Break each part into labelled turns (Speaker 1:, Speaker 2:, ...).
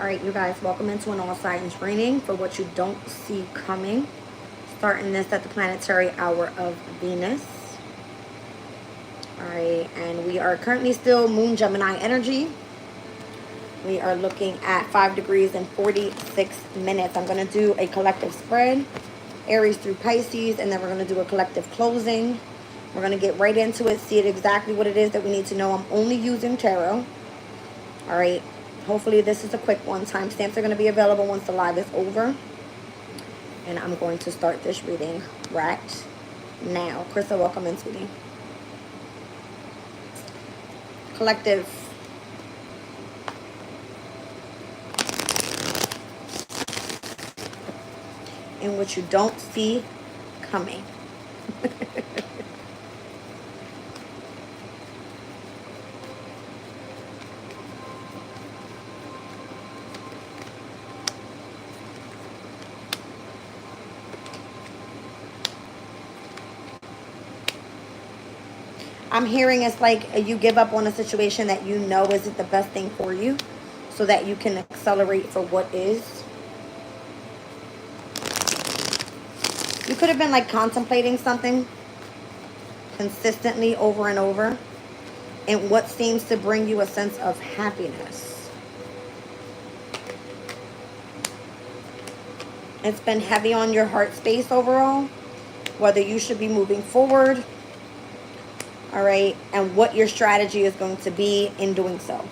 Speaker 1: All right, you guys, welcome into an all signs reading for what you don't see coming. Starting this at the planetary hour of Venus. All right, and we are currently still Moon Gemini energy. We are looking at 5 degrees and 46 minutes. I'm going to do a collective spread, Aries through Pisces, and then we're going to do a collective closing. We're going to get right into it, see it exactly what it is that we need to know. I'm only using tarot. All right. Hopefully this is a quick one. Timestamps are going to be available once the live is over. And I'm going to start this reading right now. Krista, welcome in, sweetie. Collective. In which you don't see coming. I'm hearing it's like you give up on a situation that you know isn't the best thing for you so that you can accelerate for what is. You could have been like contemplating something consistently over and over and what seems to bring you a sense of happiness. It's been heavy on your heart space overall, whether you should be moving forward. All right, and what your strategy is going to be in doing so.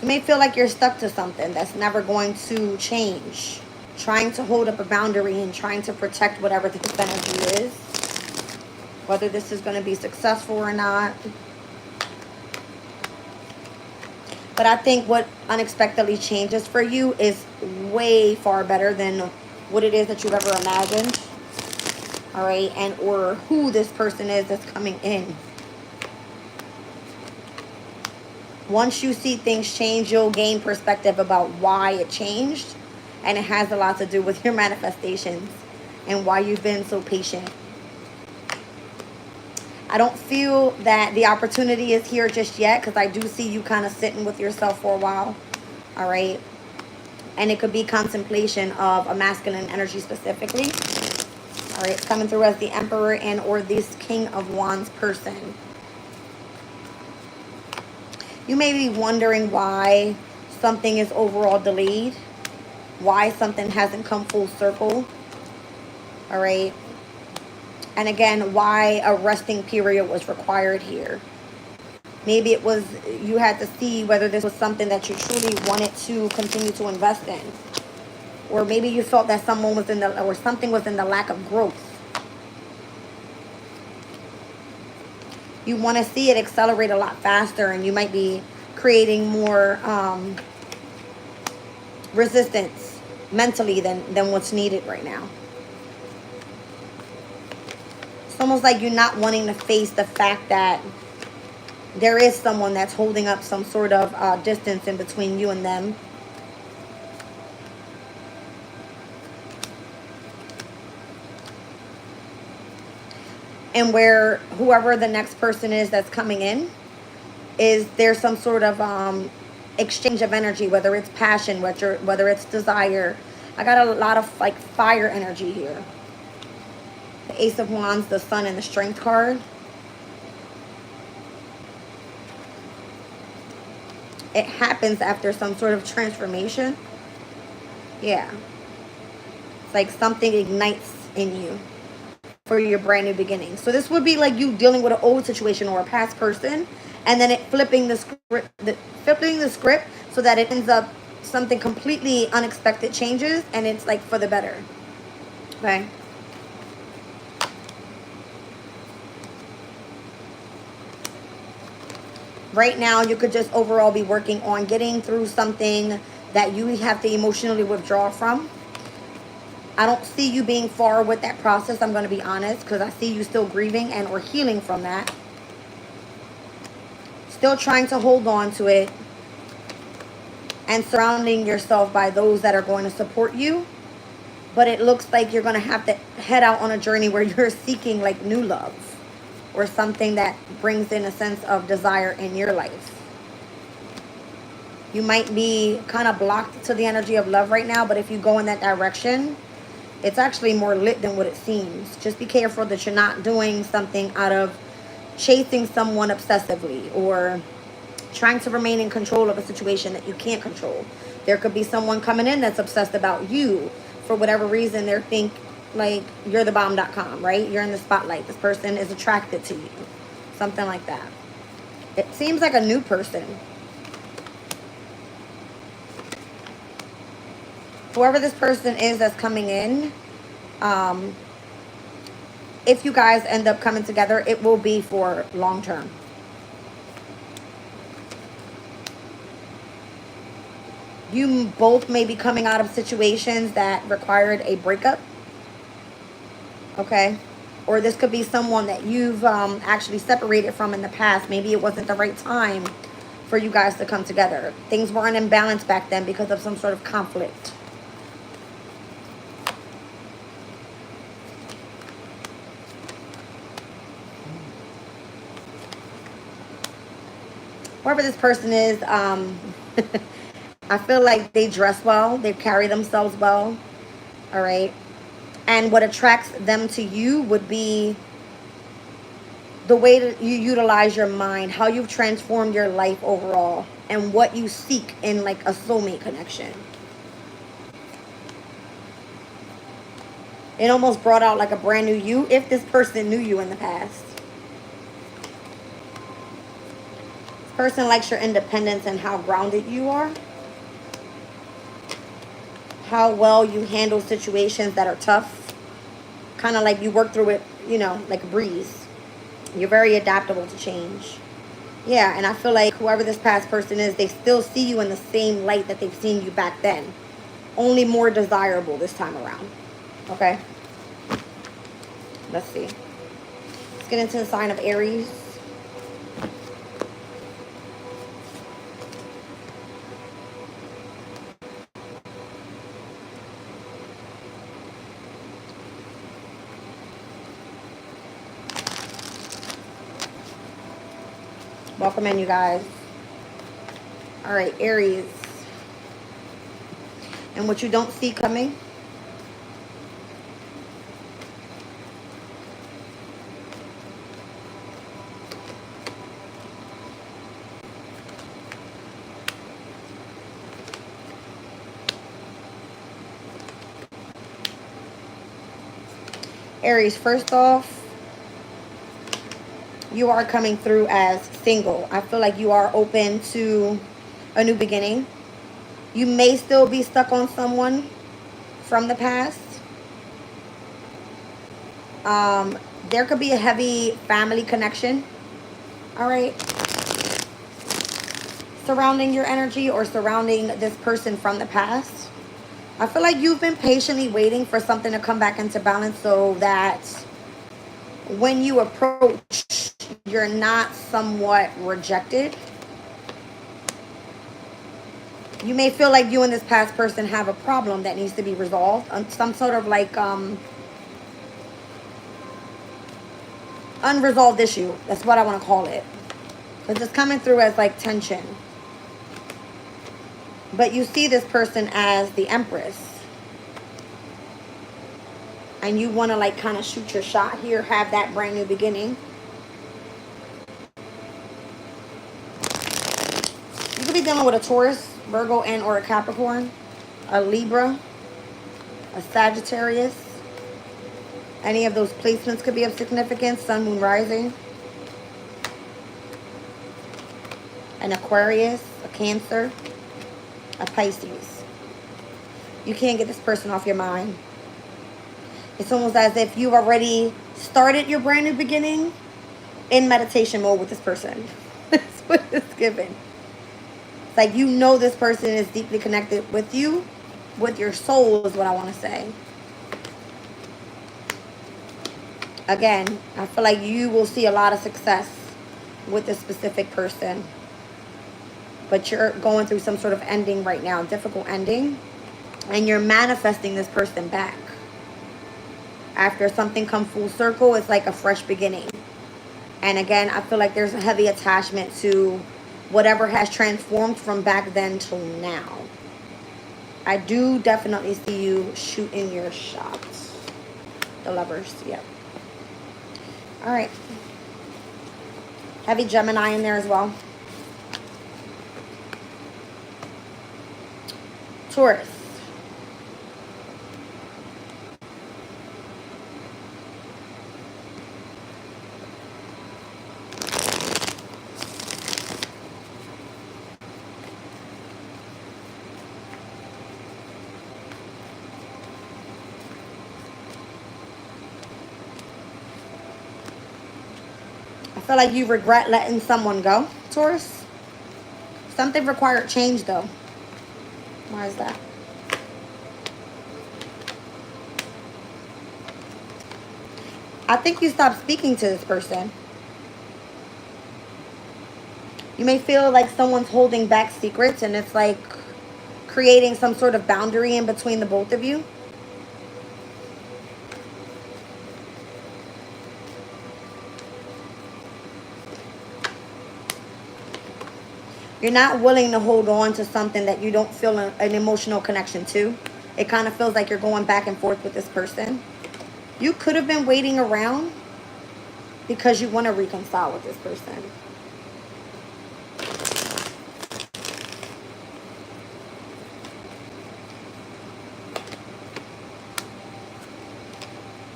Speaker 1: You may feel like you're stuck to something that's never going to change. Trying to hold up a boundary and trying to protect whatever this energy is. Whether this is going to be successful or not. But I think what unexpectedly changes for you is way far better than what it is that you've ever imagined. All right, and or who this person is that's coming in. Once you see things change, you'll gain perspective about why it changed. And it has a lot to do with your manifestations and why you've been so patient. I don't feel that the opportunity is here just yet because I do see you kind of sitting with yourself for a while. All right. And it could be contemplation of a masculine energy specifically. All right, it's coming through as the Emperor and or this King of Wands person. You may be wondering why something is overall delayed. Why something hasn't come full circle. All right. And again, why a resting period was required here. Maybe it was you had to see whether this was something that you truly wanted to continue to invest in. Or maybe you felt that someone was in the, or something was in the lack of growth. You want to see it accelerate a lot faster and you might be creating more resistance mentally than what's needed right now. It's almost like you're not wanting to face the fact that there is someone that's holding up some sort of distance in between you and them. And where whoever the next person is that's coming in, is there some sort of exchange of energy, whether it's passion, whether it's desire. I got a lot of like fire energy here. The Ace of Wands, the Sun, and the Strength card. It happens after some sort of transformation. Yeah. It's like something ignites in you for your brand new beginning. So this would be like you dealing with an old situation or a past person, and then it flipping the script so that it ends up something completely unexpected changes, and it's like for the better. Okay. Right now, you could just overall be working on getting through something that you have to emotionally withdraw from. I don't see you being far with that process, I'm going to be honest, because I see you still grieving and or healing from that. Still trying to hold on to it and surrounding yourself by those that are going to support you. But it looks like you're going to have to head out on a journey where you're seeking like new love or something that brings in a sense of desire in your life. You might be kind of blocked to the energy of love right now, but if you go in that direction, it's actually more lit than what it seems. Just be careful that you're not doing something out of chasing someone obsessively or trying to remain in control of a situation that you can't control. There could be someone coming in that's obsessed about you. For whatever reason, they think like you're the bomb.com, right? You're in the spotlight. This person is attracted to you. Something like that. It seems like a new person. Whoever this person is that's coming in, if you guys end up coming together, it will be for long term. You both may be coming out of situations that required a breakup. Okay? Or this could be someone that you've actually separated from in the past. Maybe it wasn't the right time for you guys to come together. Things weren't in balance back then because of some sort of conflict. Whoever this person is, I feel like they dress well. They carry themselves well. All right. And what attracts them to you would be the way that you utilize your mind, how you've transformed your life overall, and what you seek in like a soulmate connection. It almost brought out like a brand new you if this person knew you in the past. This person likes your independence and how grounded you are. How well you handle situations that are tough. Kind of like you work through it, you know, like a breeze. You're very adaptable to change. Yeah, and I feel like whoever this past person is, they still see you in the same light that they've seen you back then. Only more desirable this time around. Okay? Let's see. Let's get into the sign of Aries. Welcome in, you guys. All right, Aries. And what you don't see coming. Aries, first off, you are coming through as single. I feel like you are open to a new beginning. You may still be stuck on someone from the past. There could be a heavy family connection. All right. Surrounding your energy or surrounding this person from the past. I feel like you've been patiently waiting for something to come back into balance so that when you approach, you're not somewhat rejected. You may feel like you and this past person have a problem that needs to be resolved. Some sort of like unresolved issue. That's what I want to call it. Because it's coming through as like tension. But you see this person as the Empress. And you want to like kind of shoot your shot here. Have that brand new beginning. You could be dealing with a Taurus, Virgo, and or a Capricorn. A Libra. A Sagittarius. Any of those placements could be of significance. Sun, Moon, Rising. An Aquarius. A Cancer. A Pisces. You can't get this person off your mind. It's almost as if you've already started your brand new beginning in meditation mode with this person. That's what it's given. It's like you know this person is deeply connected with you, with your soul is what I want to say. Again, I feel like you will see a lot of success with this specific person. But you're going through some sort of ending right now, difficult ending. And you're manifesting this person back. After something come full circle, it's like a fresh beginning. And again, I feel like there's a heavy attachment to whatever has transformed from back then till now. I do definitely see you shooting your shots. The Lovers, yep. All right. Heavy Gemini in there as well. Taurus. I feel like you regret letting someone go, Taurus. Something required change, though. Why is that? I think you stopped speaking to this person. You may feel like someone's holding back secrets, and it's like creating some sort of boundary in between the both of you. You're not willing to hold on to something that you don't feel an emotional connection to. It kind of feels like you're going back and forth with this person. You could have been waiting around because you want to reconcile with this person.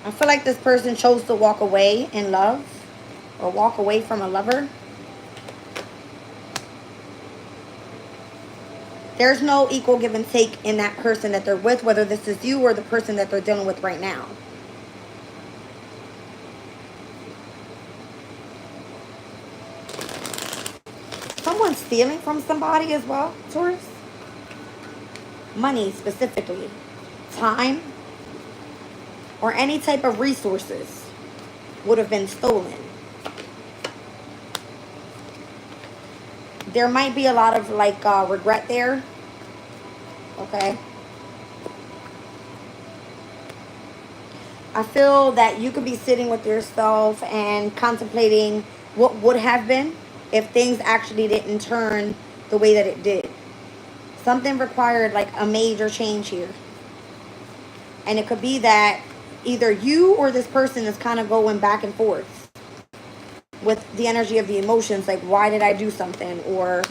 Speaker 1: I feel like this person chose to walk away in love or walk away from a lover. There's no equal give and take in that person that they're with, whether this is you or the person that they're dealing with right now. Someone's stealing from somebody as well, Taurus. Money specifically. Time. Or any type of resources would have been stolen. There might be a lot of like regret there. Okay. I feel that you could be sitting with yourself and contemplating what would have been if things actually didn't turn the way that it did. Something required like a major change here. And it could be that either you or this person is kind of going back and forth with the energy of the emotions. Like, why did I do something? Or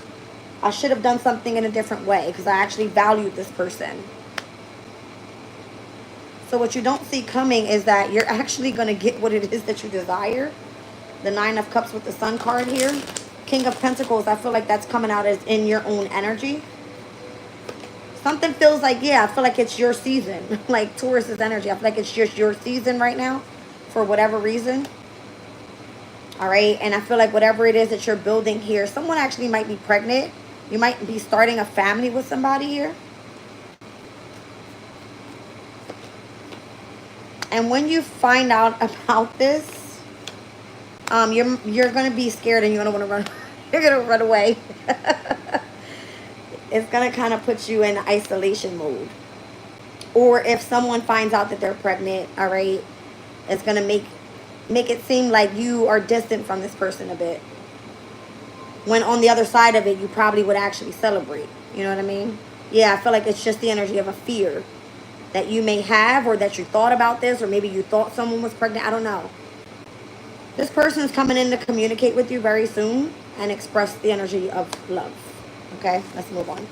Speaker 1: I should have done something in a different way because I actually valued this person. So what you don't see coming is that you're actually going to get what it is that you desire. The Nine of Cups with the Sun card here. King of Pentacles, I feel like that's coming out as in your own energy. Something feels like, yeah, I feel like it's your season. Like Taurus's energy. I feel like it's just your season right now for whatever reason. All right. And I feel like whatever it is that you're building here, someone actually might be pregnant. You might be starting a family with somebody here. And when you find out about this, you're going to be scared and you're going to want to run. You're going to run away. It's going to kind of put you in isolation mode. Or if someone finds out that they're pregnant, all right, it's going to make it seem like you are distant from this person a bit. When on the other side of it, you probably would actually celebrate. You know what I mean? Yeah, I feel like it's just the energy of a fear that you may have, or that you thought about this, or maybe you thought someone was pregnant. I don't know. This person is coming in to communicate with you very soon and express the energy of love. Okay, let's move on.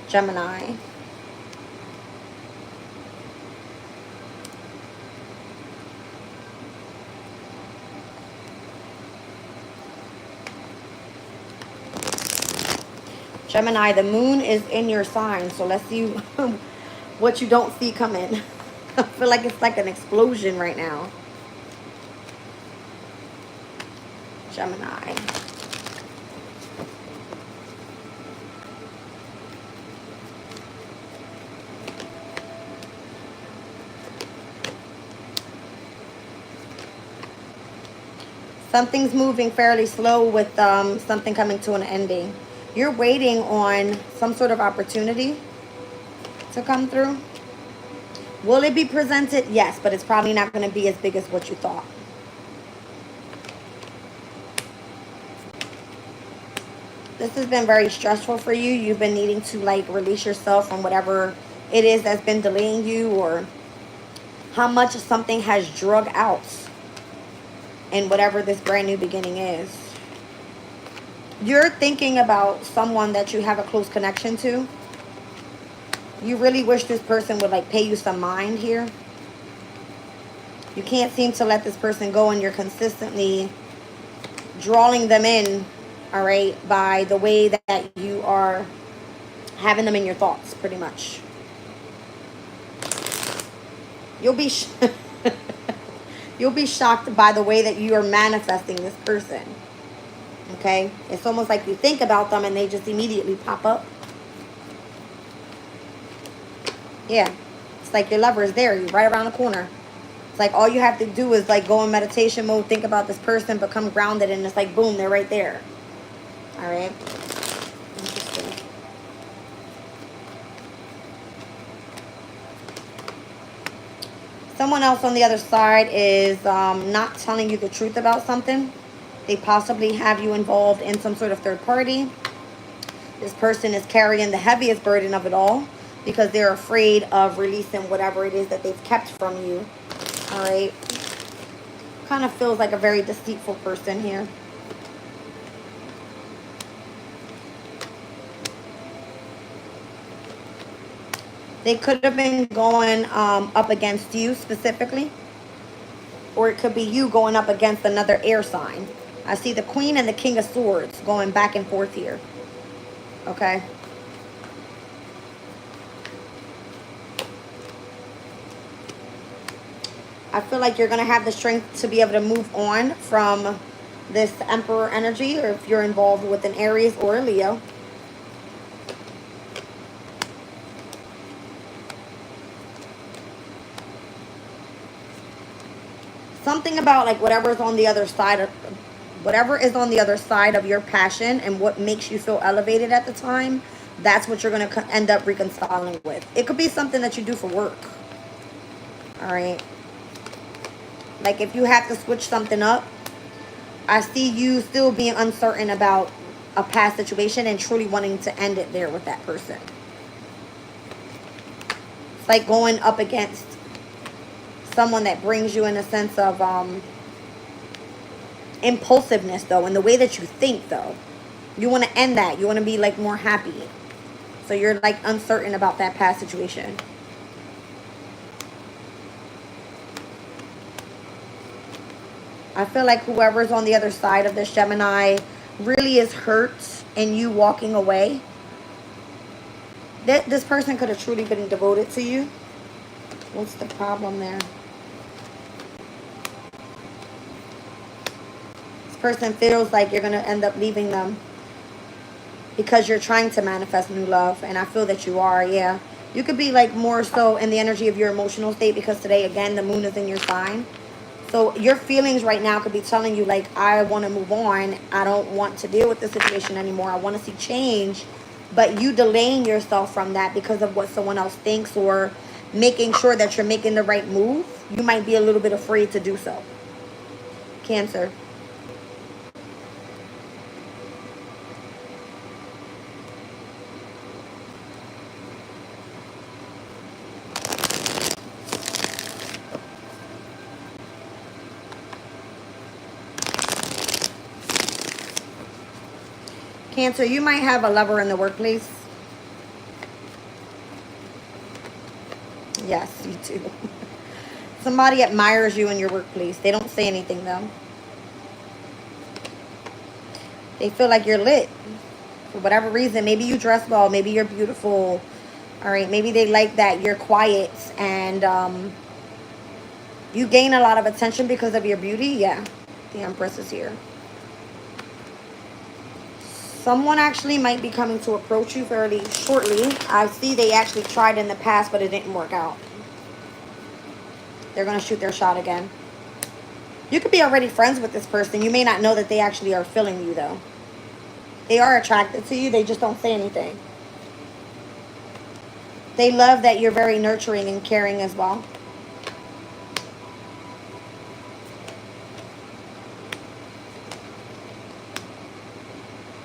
Speaker 1: Gemini. Gemini, the moon is in your sign, so let's see what you don't see coming. I feel like it's like an explosion right now. Gemini. Something's moving fairly slow with something coming to an ending. You're waiting on some sort of opportunity to come through. Will it be presented? Yes, but it's probably not going to be as big as what you thought. This has been very stressful for you. You've been needing to like release yourself from whatever it is that's been delaying you, or how much something has drug out in whatever this brand new beginning is. You're thinking about someone that you have a close connection to. You really wish this person would like pay you some mind here. You can't seem to let this person go, and you're consistently drawing them in, all right, by the way that you are having them in your thoughts, pretty much. You'll be you'll be shocked by the way that you are manifesting this person. Okay? It's almost like you think about them and they just immediately pop up. Yeah. It's like your lover is there. You're right around the corner. It's like all you have to do is like go in meditation mode, think about this person, become grounded, and it's like boom, they're right there. All right? Interesting. Someone else on the other side is not telling you the truth about something. They possibly have you involved in some sort of third party. This person is carrying the heaviest burden of it all because they're afraid of releasing whatever it is that they've kept from you. All right. Kind of feels like a very deceitful person here. They could have been going up against you specifically. Or it could be you going up against another air sign. I see the Queen and the King of Swords going back and forth here. Okay. I feel like you're going to have the strength to be able to move on from this Emperor energy, or if you're involved with an Aries or a Leo. Something about like whatever is on the other side of your passion and what makes you feel elevated at the time, that's what you're going to end up reconciling with. It could be something that you do for work. All right. Like if you have to switch something up, I see you still being uncertain about a past situation and truly wanting to end it there with that person. It's like going up against someone that brings you in a sense of impulsiveness, though, in the way that you think, though. You want to end that. You want to be like more happy. So you're like uncertain about that past situation. I feel like whoever's on the other side of this Gemini really is hurt in you walking away. This person could have truly been devoted to you. What's the problem there? Person feels like you're going to end up leaving them because you're trying to manifest new love, and I feel that you are. Yeah, you could be like more so in the energy of your emotional state because today again the moon is in your sign, so your feelings right now could be telling you like, I want to move on, I don't want to deal with this situation anymore, I want to see change, but you delaying yourself from that because of what someone else thinks, or making sure that you're making the right move. You might be a little bit afraid to do so. Cancer. Cancer, you might have a lover in the workplace. Yes, you do. Somebody admires you in your workplace. They don't say anything, though. They feel like you're lit. For whatever reason. Maybe you dress well. Maybe you're beautiful. All right. Maybe they like that you're quiet. And you gain a lot of attention because of your beauty. Yeah. The Empress is here. Someone actually might be coming to approach you fairly shortly. I see they actually tried in the past, but it didn't work out. They're going to shoot their shot again. You could be already friends with this person. You may not know that they actually are feeling you, though. They are attracted to you. They just don't say anything. They love that you're very nurturing and caring as well.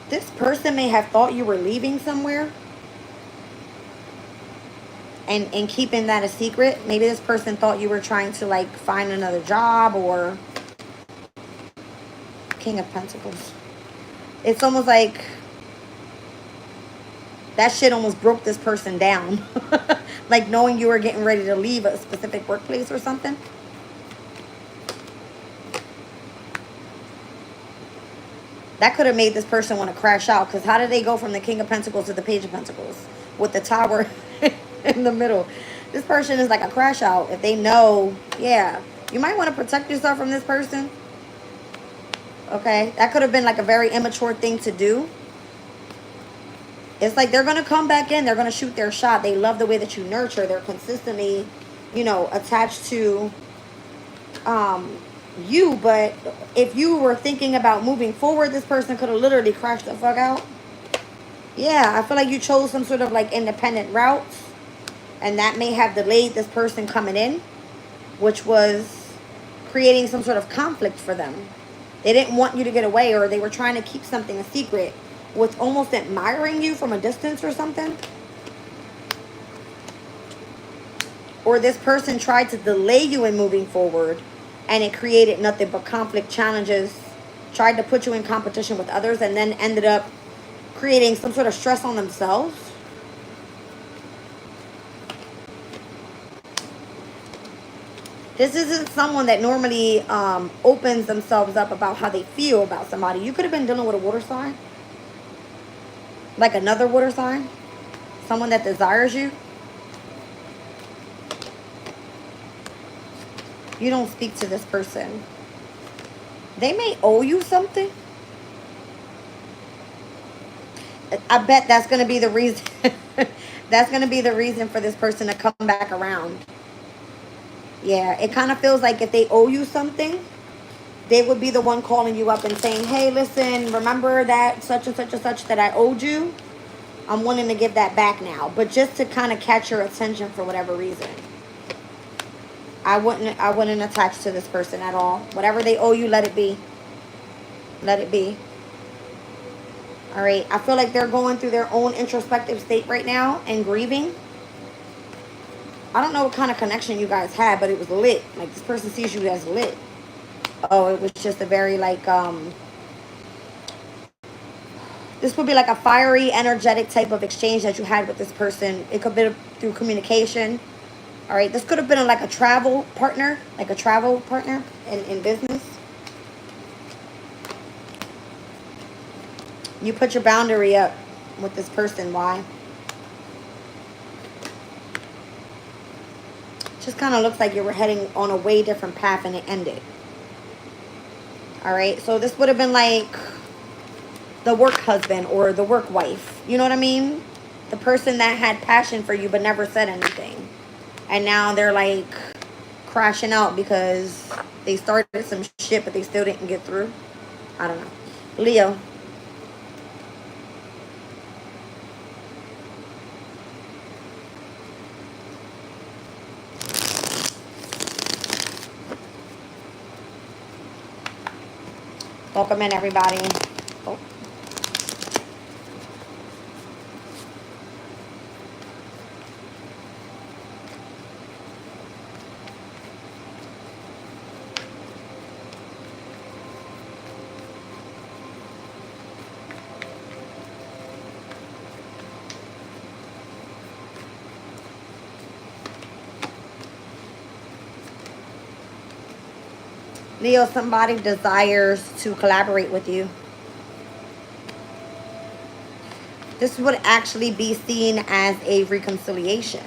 Speaker 1: This person may have thought you were leaving somewhere and keeping that a secret. Maybe this person thought you were trying to like find another job, or King of Pentacles. It's almost like that shit almost broke this person down. Like knowing you were getting ready to leave a specific workplace or something. That could have made this person want to crash out. Because how did they go from the King of Pentacles to the Page of Pentacles with the Tower in the middle? This person is like a crash out. If they know, yeah, you might want to protect yourself from this person. Okay, that could have been like a very immature thing to do. It's like they're going to come back in. They're going to shoot their shot. They love the way that you nurture. They're consistently, you know, attached to you. But if you were thinking about moving forward, this person could have literally crashed the fuck out. Yeah, I feel like you chose some sort of like independent routes. And that may have delayed this person coming in, which was creating some sort of conflict for them. They didn't want you to get away, or they were trying to keep something a secret with almost admiring you from a distance or something. Or this person tried to delay you in moving forward, and it created nothing but conflict, challenges, tried to put you in competition with others, and then ended up creating some sort of stress on themselves. This isn't someone that normally opens themselves up about how they feel about somebody. You could have been dealing with a water sign. Like another water sign. Someone that desires you. You don't speak to this person. They may owe you something. I bet that's going to be the reason. That's going to be the reason for this person to come back around. Yeah, it kind of feels like if they owe you something, they would be the one calling you up and saying, hey, listen, remember that such and such and such that I owed you? I'm wanting to give that back now. But just to kind of catch your attention for whatever reason. I wouldn't attach to this person at all. Whatever they owe you, let it be. Let it be. All right. I feel like they're going through their own introspective state right now and grieving. I don't know what kind of connection you guys had, but it was lit. Like, this person sees you as lit. Oh, it was just a very, like, this would be like a fiery, energetic type of exchange that you had with this person. It could be through communication. All right, this could have been like a travel partner, in business. You put your boundary up with this person. Why? Just kind of looks like you were heading on a way different path and it ended. All right, so this would have been like the work husband or the work wife. You know what I mean? The person that had passion for you but never said anything. And now they're like crashing out because they started some shit but they still didn't get through. I don't know. Leo. Welcome in, everybody. Oh. Leo, somebody desires to collaborate with you. This would actually be seen as a reconciliation.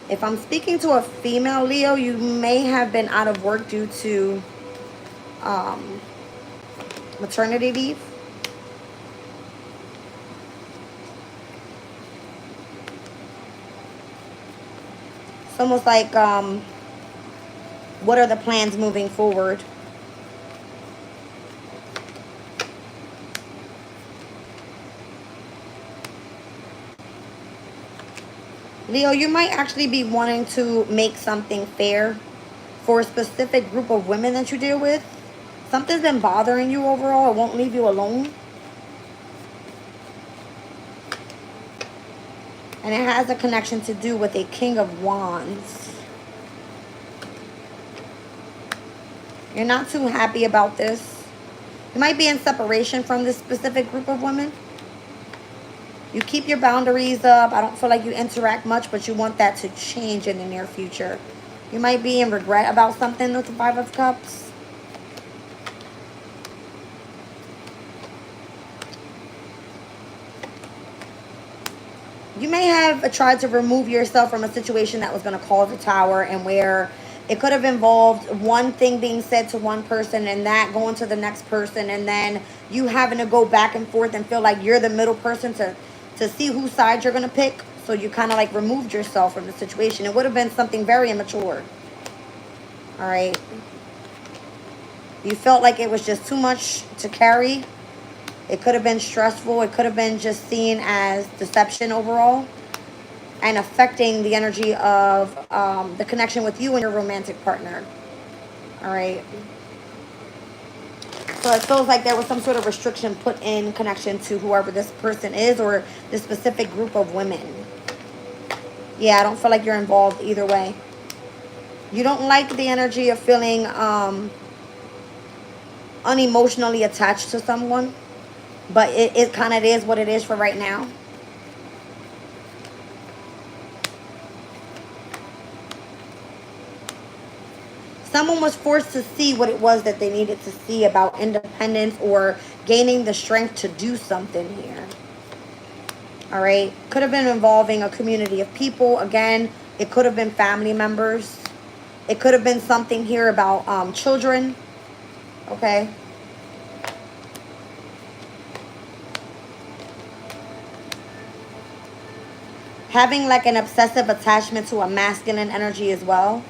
Speaker 1: If I'm speaking to a female Leo, you may have been out of work due to maternity leave. It's almost like, what are the plans moving forward? Leo, you might actually be wanting to make something fair for a specific group of women that you deal with. Something's been bothering you overall. It won't leave you alone. And it has a connection to do with a King of Wands. You're not too happy about this. You might be in separation from this specific group of women. You keep your boundaries up. I don't feel like you interact much, but you want that to change in the near future. You might be in regret about something with the Five of Cups. You may have tried to remove yourself from a situation that was going to cause a tower, and where it could have involved one thing being said to one person and that going to the next person, and then you having to go back and forth and feel like you're the middle person to see whose side you're going to pick. So you kind of like removed yourself from the situation. It would have been something very immature. All right. You felt like it was just too much to carry. It could have been stressful. It could have been just seen as deception overall, and affecting the energy of the connection with you and your romantic partner. All right. So it feels like there was some sort of restriction put in connection to whoever this person is, or this specific group of women. Yeah, I don't feel like you're involved either way. You don't like the energy of feeling unemotionally attached to someone. But it kind of is what it is for right now. Someone was forced to see what it was that they needed to see about independence or gaining the strength to do something here. All right. Could have been involving a community of people. Again, it could have been family members. It could have been something here about children. Okay. Having like an obsessive attachment to a masculine energy as well.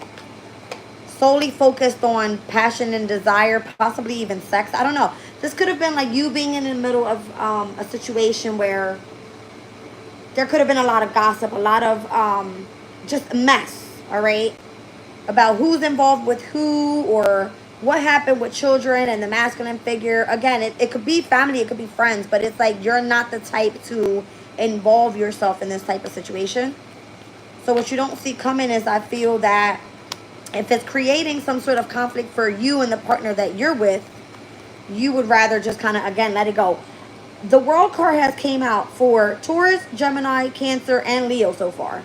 Speaker 1: Solely focused on passion and desire, possibly even sex. I don't know. This could have been like you being in the middle of a situation where there could have been a lot of gossip, a lot of just mess, all right? About who's involved with who, or what happened with children and the masculine figure. Again, it could be family, it could be friends, but it's like you're not the type to involve yourself in this type of situation. So what you don't see coming is, I feel that if it's creating some sort of conflict for you and the partner that you're with, you would rather just kind of, again, let it go. The World card has came out for Taurus, Gemini, Cancer, and Leo so far.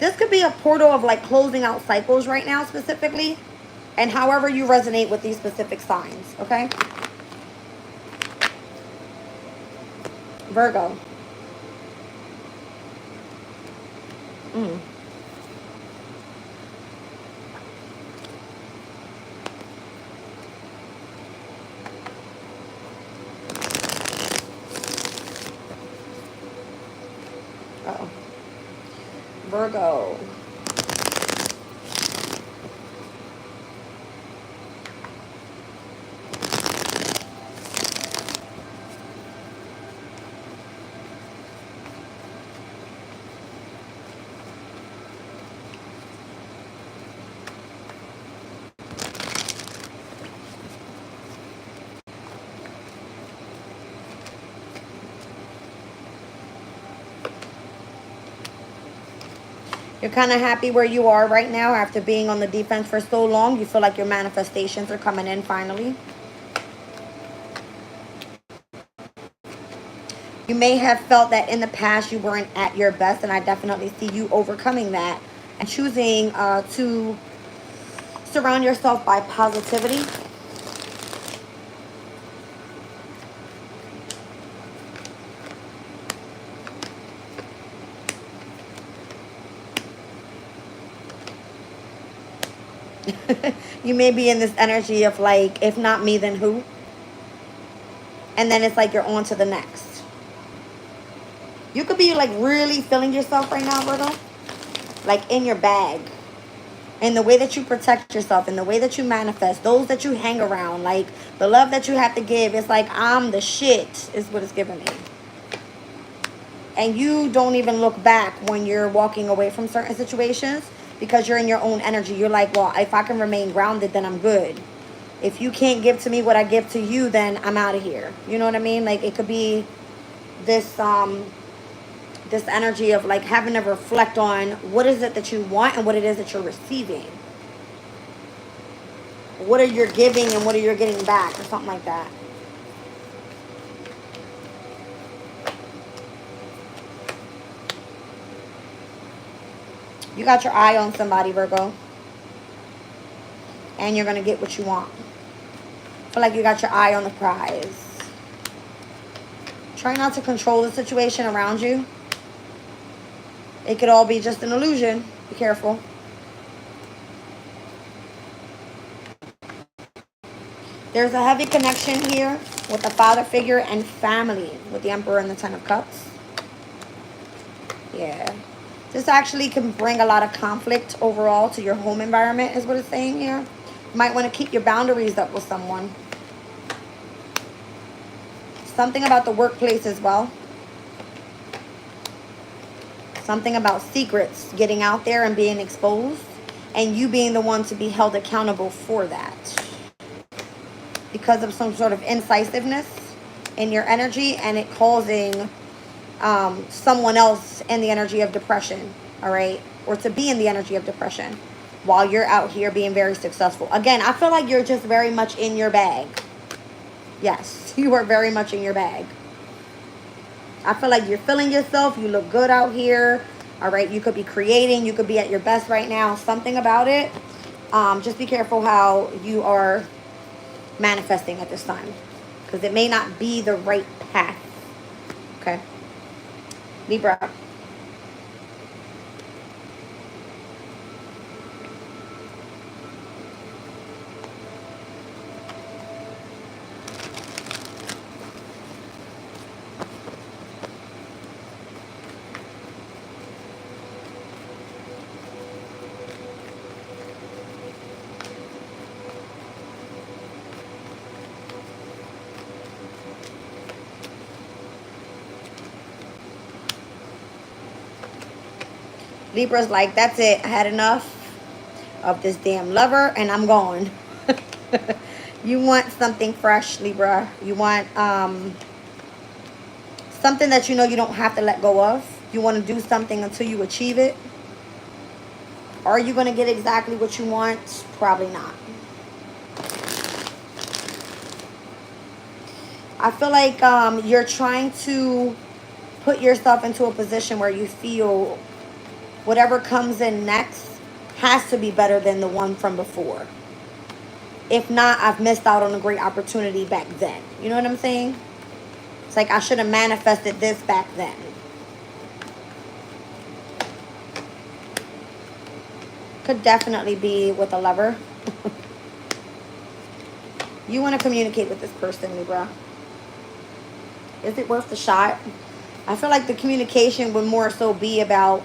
Speaker 1: This could be a portal of like closing out cycles right now specifically, and however you resonate with these specific signs, okay? Virgo. Uh-oh. Virgo. You're kind of happy where you are right now after being on the defense for so long. You feel like your manifestations are coming in finally. You may have felt that in the past you weren't at your best, and I definitely see you overcoming that and choosing to surround yourself by positivity. You may be in this energy of like, if not me, then who? And then it's like you're on to the next. You could be like really feeling yourself right now, Virgo. Like in your bag. In the way that you protect yourself, in the way that you manifest, those that you hang around, like the love that you have to give. It's like, I'm the shit is what it's giving me. And you don't even look back when you're walking away from certain situations because you're in your own energy. You're like, well, if I can remain grounded, then I'm good. If you can't give to me what I give to you, then I'm out of here. You know what I mean? Like, it could be this this energy of like having to reflect on what is it that you want and what it is that you're receiving. What are you giving and what are you getting back, or something like that. You got your eye on somebody, Virgo. And you're going to get what you want. I feel like you got your eye on the prize. Try not to control the situation around you. It could all be just an illusion. Be careful. There's a heavy connection here with the father figure and family with the Emperor and the Ten of Cups. Yeah. This actually can bring a lot of conflict overall to your home environment, is what it's saying here. You might want to keep your boundaries up with someone. Something about the workplace as well. Something about secrets getting out there and being exposed. And you being the one to be held accountable for that. Because of some sort of indecisiveness in your energy and it causing someone else in the energy of depression, all right? Or to be in the energy of depression while you're out here being very successful. Again, I feel like you're just very much in your bag. Yes, you are very much in your bag. I feel like you're feeling yourself. You look good out here, all right? You could be creating. You could be at your best right now. Something about it. Just be careful how you are manifesting at this time, because it may not be the right path. Okay. Libra. Libra's like, that's it. I had enough of this damn lover and I'm gone. You want something fresh, Libra. You want something that you know you don't have to let go of. You want to do something until you achieve it. Are you going to get exactly what you want? Probably not. I feel like you're trying to put yourself into a position where you feel whatever comes in next has to be better than the one from before. If not, I've missed out on a great opportunity back then. You know what I'm saying? It's like I should have manifested this back then. Could definitely be with a lover. You want to communicate with this person, Libra. Is it worth the shot? I feel like the communication would more so be about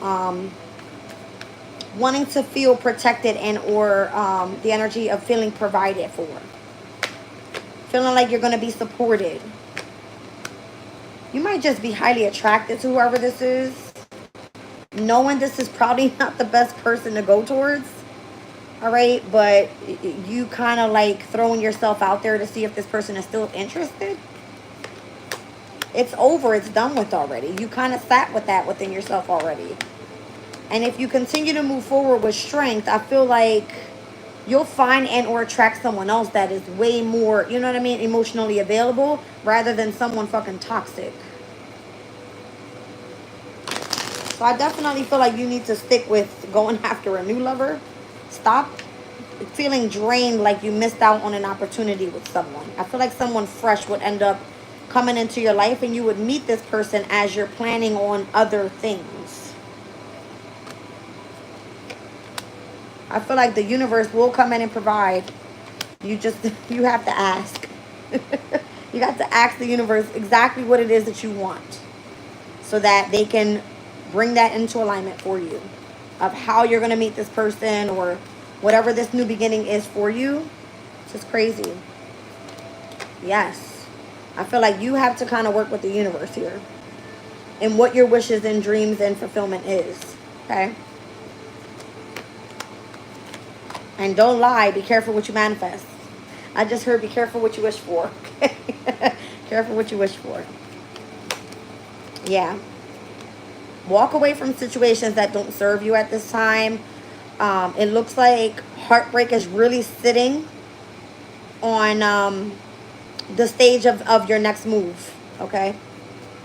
Speaker 1: wanting to feel protected and or the energy of feeling provided for. Feeling like you're going to be supported. You might just be highly attracted to whoever this is. Knowing this is probably not the best person to go towards. All right. But you kind of like throwing yourself out there to see if this person is still interested. It's over. It's done with already. You kind of sat with that within yourself already. And if you continue to move forward with strength, I feel like you'll find and or attract someone else that is way more, you know what I mean, emotionally available rather than someone fucking toxic. So I definitely feel like you need to stick with going after a new lover. Stop feeling drained like you missed out on an opportunity with someone. I feel like someone fresh would end up coming into your life and you would meet this person as you're planning on other things. I feel like the universe will come in and provide. You have to ask. You got to ask the universe exactly what it is that you want so that they can bring that into alignment for you of how you're going to meet this person or whatever this new beginning is for you. It's just crazy. Yes. I feel like you have to kind of work with the universe here. and what your wishes and dreams and fulfillment is. Okay? And don't lie. Be careful what you manifest. I just heard be careful what you wish for. Okay? Careful what you wish for. Yeah. Walk away from situations that don't serve you at this time. It looks like heartbreak is really sitting on the stage of your next move. Okay?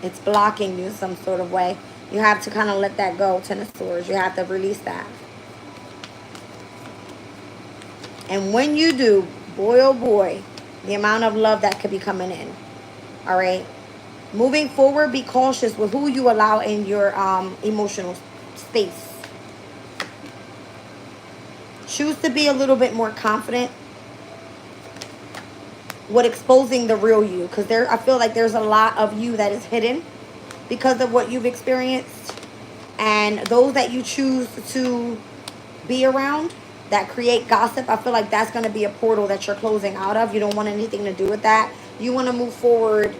Speaker 1: It's blocking you some sort of way. You have to kind of let that go, Ten of Swords. You have to release that. And when you do, boy, oh boy, the amount of love that could be coming in. All right? Moving forward, be cautious with who you allow in your emotional space. Choose to be a little bit more confident with exposing the real you. Because I feel like there's a lot of you that is hidden because of what you've experienced. And those that you choose to be around that create gossip, I feel like that's going to be a portal that you're closing out of. You don't want anything to do with that. You want to move forward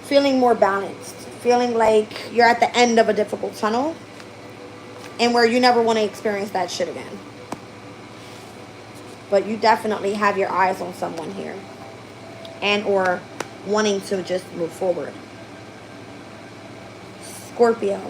Speaker 1: feeling more balanced, feeling like you're at the end of a difficult tunnel and where you never want to experience that shit again. But you definitely have your eyes on someone here and or wanting to just move forward. Scorpio.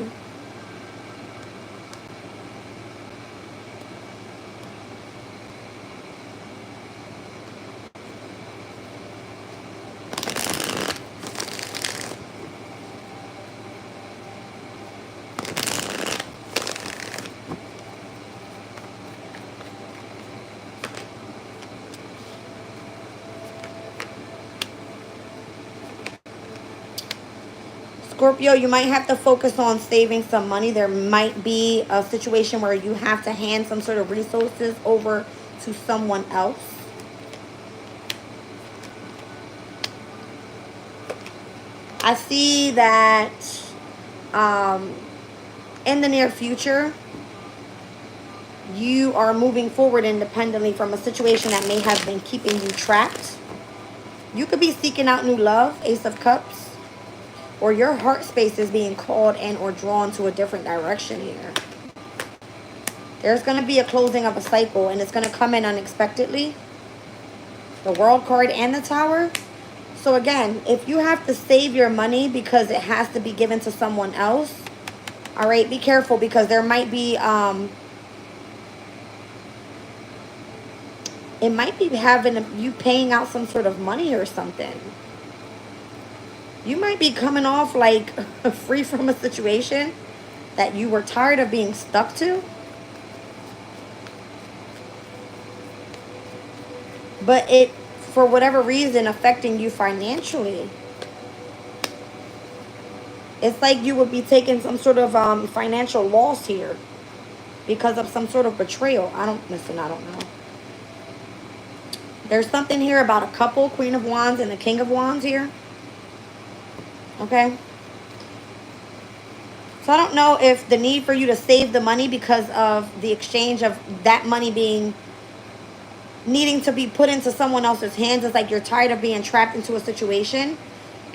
Speaker 1: Scorpio, you might have to focus on saving some money. There might be a situation where you have to hand some sort of resources over to someone else. I see that in the near future, you are moving forward independently from a situation that may have been keeping you trapped. You could be seeking out new love, Ace of Cups. Or your heart space is being called in or drawn to a different direction here. There's going to be a closing of a cycle, and it's going to come in unexpectedly. The World card and the Tower. So again, if you have to save your money because it has to be given to someone else, all right, be careful because there might be, it might be having you paying out some sort of money or something. You might be coming off like free from a situation that you were tired of being stuck to. But it, for whatever reason, affecting you financially. It's like you would be taking some sort of financial loss here because of some sort of betrayal. I don't know. There's something here about a couple, Queen of Wands and the King of Wands here. Okay. So I don't know if the need for you to save the money because of the exchange of that money needing to be put into someone else's hands is like you're tired of being trapped into a situation.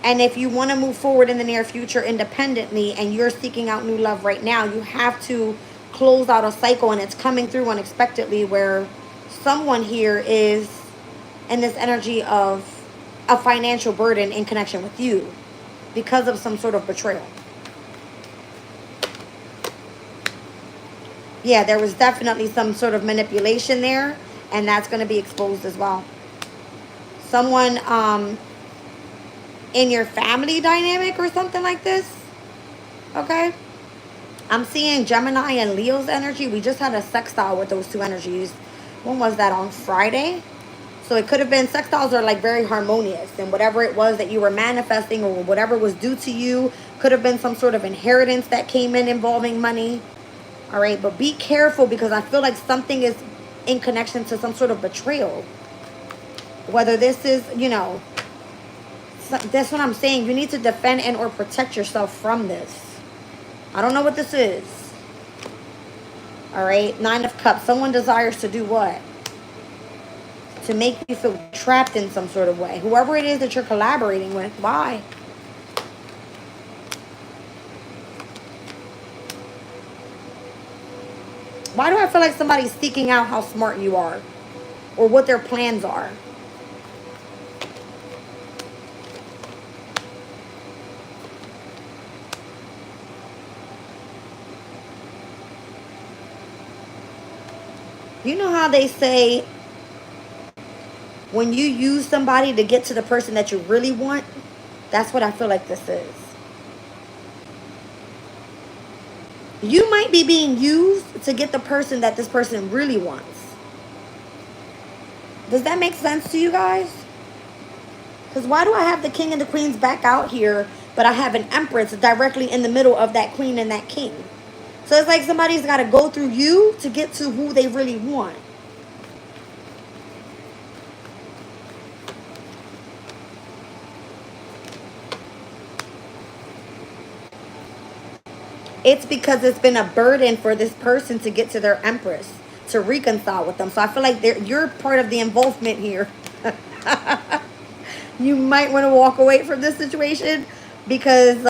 Speaker 1: And if you want to move forward in the near future independently and you're seeking out new love right now, you have to close out a cycle, and it's coming through unexpectedly where someone here is in this energy of a financial burden in connection with you because of some sort of betrayal. Yeah, there was definitely some sort of manipulation there, and that's going to be exposed as well. Someone in your family dynamic or something like this. Okay? I'm seeing Gemini and Leo's energy. We just had a sextile with those two energies. When was that? On Friday? So it could have been, sextiles are like very harmonious, and whatever it was that you were manifesting or whatever was due to you could have been some sort of inheritance that came in involving money. All right, but be careful because I feel like something is in connection to some sort of betrayal. Whether this is, you know, that's what I'm saying. You need to defend and or protect yourself from this. I don't know what this is. All right, Nine of Cups. Someone desires to do what? To make you feel trapped in some sort of way. Whoever it is that you're collaborating with, why? Why do I feel like somebody's seeking out how smart you are or what their plans are? You know how they say when you use somebody to get to the person that you really want? That's what I feel like this is. You might be being used to get the person that this person really wants. Does that make sense to you guys? Because why do I have the king and the queens back out here, but I have an empress directly in the middle of that queen and that king? So it's like somebody's got to go through you to get to who they really want. It's because it's been a burden for this person to get to their empress, to reconcile with them. So I feel like you're part of the involvement here. You might want to walk away from this situation because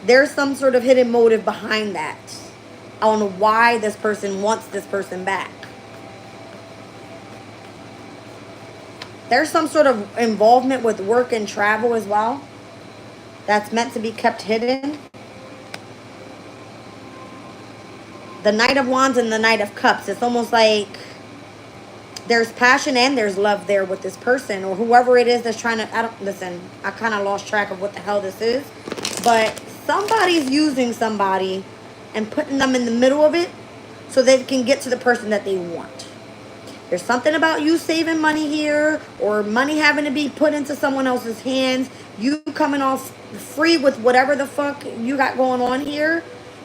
Speaker 1: there's some sort of hidden motive behind that on why this person wants this person back. There's some sort of involvement with work and travel as well that's meant to be kept hidden. The Knight of Wands and the Knight of Cups. It's almost like there's passion and there's love there with this person or whoever it is that's trying to, listen, I kind of lost track of what the hell this is. But somebody's using somebody and putting them in the middle of it so they can get to the person that they want. There's something about you saving money here or money having to be put into someone else's hands. You coming off free with whatever the fuck you got going on here.